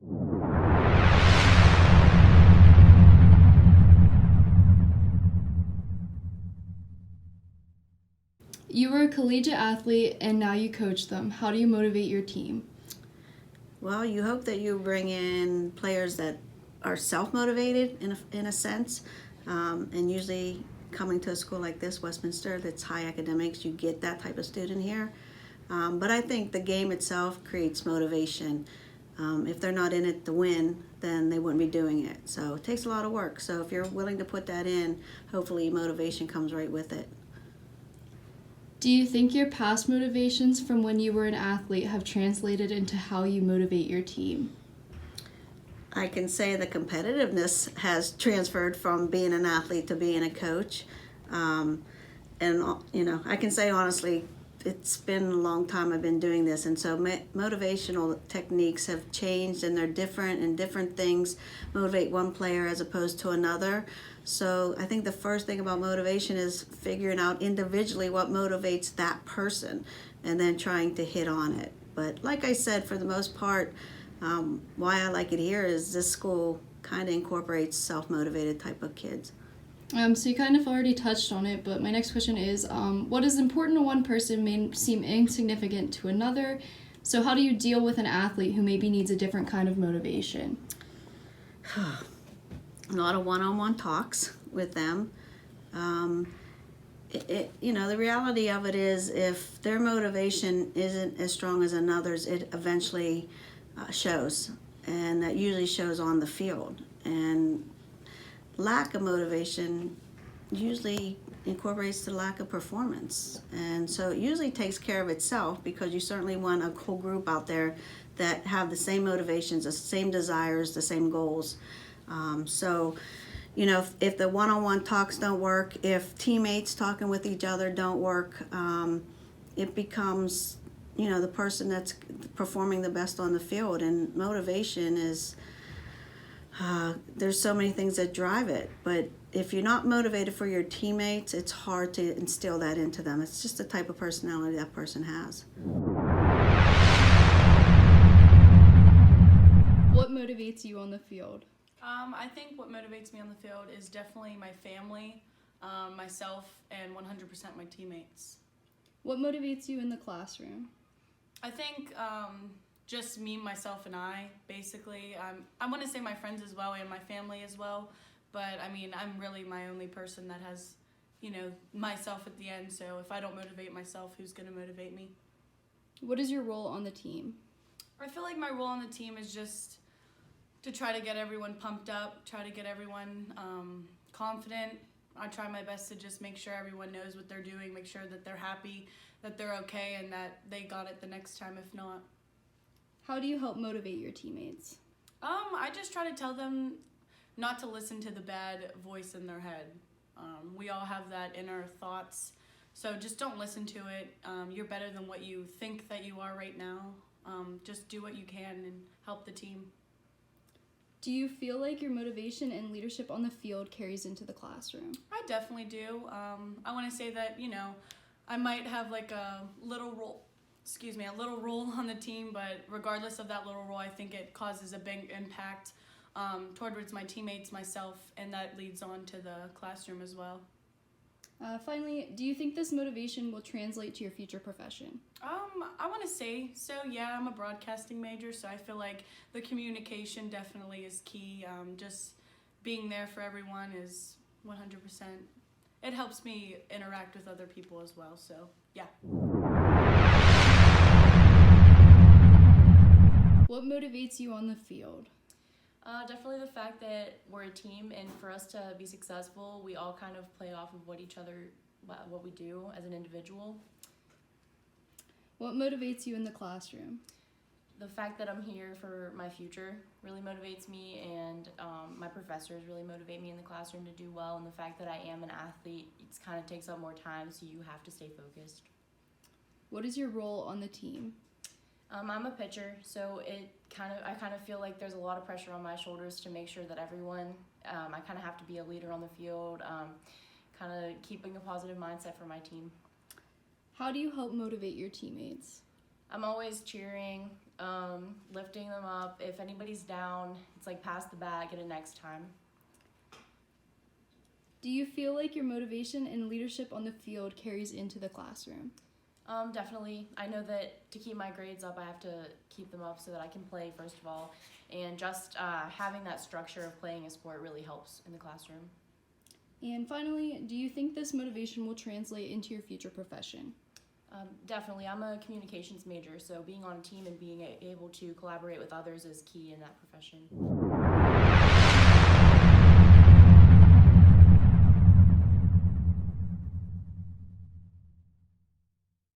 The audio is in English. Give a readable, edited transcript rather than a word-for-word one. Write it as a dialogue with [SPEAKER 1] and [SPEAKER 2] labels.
[SPEAKER 1] You were a collegiate athlete and now you coach them. How do you motivate your team?
[SPEAKER 2] Well, you hope that you bring in players that are self-motivated in a sense, and usually coming to a school like this, Westminster, that's high academics, you get that type of student here. But I think the game itself creates motivation. If they're not in it to win, then they wouldn't be doing it. So it takes a lot of work. So if you're willing to put that in, hopefully motivation comes right with it.
[SPEAKER 1] Do you think your past motivations from when you were an athlete have translated into how you motivate your team?
[SPEAKER 2] I can say the competitiveness has transferred from being an athlete to being a coach. And, I can say honestly, it's been a long time I've been doing this, and so motivational techniques have changed, and they're different, and different things motivate one player as opposed to another. So I think the first thing about motivation is figuring out individually what motivates that person and then trying to hit on it. But like I said, for the most part, why I like it here is this school kind of incorporates self-motivated type of kids.
[SPEAKER 1] So you kind of already touched on it, but my next question is, what is important to one person may seem insignificant to another. So how do you deal with an athlete who maybe needs a different kind of motivation?
[SPEAKER 2] A lot of one-on-one talks with them. The reality of it is if their motivation isn't as strong as another's, it eventually shows, and that usually shows on the field. And lack of motivation usually incorporates the lack of performance, and so it usually takes care of itself, because you certainly want a whole group out there that have the same motivations, the same desires, the same goals. If the one-on-one talks don't work, if teammates talking with each other don't work, it becomes the person that's performing the best on the field. And motivation is there's so many things that drive it, but if you're not motivated for your teammates, it's hard to instill that into them. It's just the type of personality that person has.
[SPEAKER 1] What motivates you on the field?
[SPEAKER 3] I think what motivates me on the field is definitely my family, myself, and 100% my teammates.
[SPEAKER 1] What motivates you in the classroom?
[SPEAKER 3] I think just me, myself, and I, basically. I want to say my friends as well and my family as well, but I mean, I'm really my only person that has, myself at the end, so if I don't motivate myself, who's going to motivate me?
[SPEAKER 1] What is your role on the team?
[SPEAKER 3] I feel like my role on the team is just to try to get everyone pumped up, try to get everyone confident. I try my best to just make sure everyone knows what they're doing, make sure that they're happy, that they're okay, and that they got it the next time if not.
[SPEAKER 1] How do you help motivate your teammates?
[SPEAKER 3] I just try to tell them not to listen to the bad voice in their head. We all have that inner thoughts, so just don't listen to it. You're better than what you think that you are right now. Just do what you can and help the team.
[SPEAKER 1] Do you feel like your motivation and leadership on the field carries into the classroom?
[SPEAKER 3] I definitely do. I want to say that, I might have like a little role on the team, but regardless of that little role, I think it causes a big impact towards my teammates, myself, and that leads on to the classroom as well.
[SPEAKER 1] Finally, do you think this motivation will translate to your future profession?
[SPEAKER 3] I want to say so, yeah. I'm a broadcasting major, so I feel like the communication definitely is key. Just being there for everyone is 100%. It helps me interact with other people as well, so yeah.
[SPEAKER 1] What motivates you on the field?
[SPEAKER 4] Definitely the fact that we're a team, and for us to be successful, we all kind of play off of what we do as an individual.
[SPEAKER 1] What motivates you in the classroom?
[SPEAKER 4] The fact that I'm here for my future really motivates me, and my professors really motivate me in the classroom to do well, and the fact that I am an athlete, it kind of takes up more time, so you have to stay focused.
[SPEAKER 1] What is your role on the team?
[SPEAKER 4] I'm a pitcher, so I kind of feel like there's a lot of pressure on my shoulders to make sure that everyone, I kind of have to be a leader on the field, kind of keeping a positive mindset for my team.
[SPEAKER 1] How do you help motivate your teammates?
[SPEAKER 4] I'm always cheering Lifting them up. If anybody's down, it's like pass the bat, get it next time.
[SPEAKER 1] Do you feel like your motivation and leadership on the field carries into the classroom?
[SPEAKER 4] Definitely. I know that to keep my grades up, I have to keep them up so that I can play, first of all. And just having that structure of playing a sport really helps in the classroom.
[SPEAKER 1] And finally, do you think this motivation will translate into your future profession?
[SPEAKER 4] Definitely. I'm a communications major, so being on a team and being able to collaborate with others is key in that profession.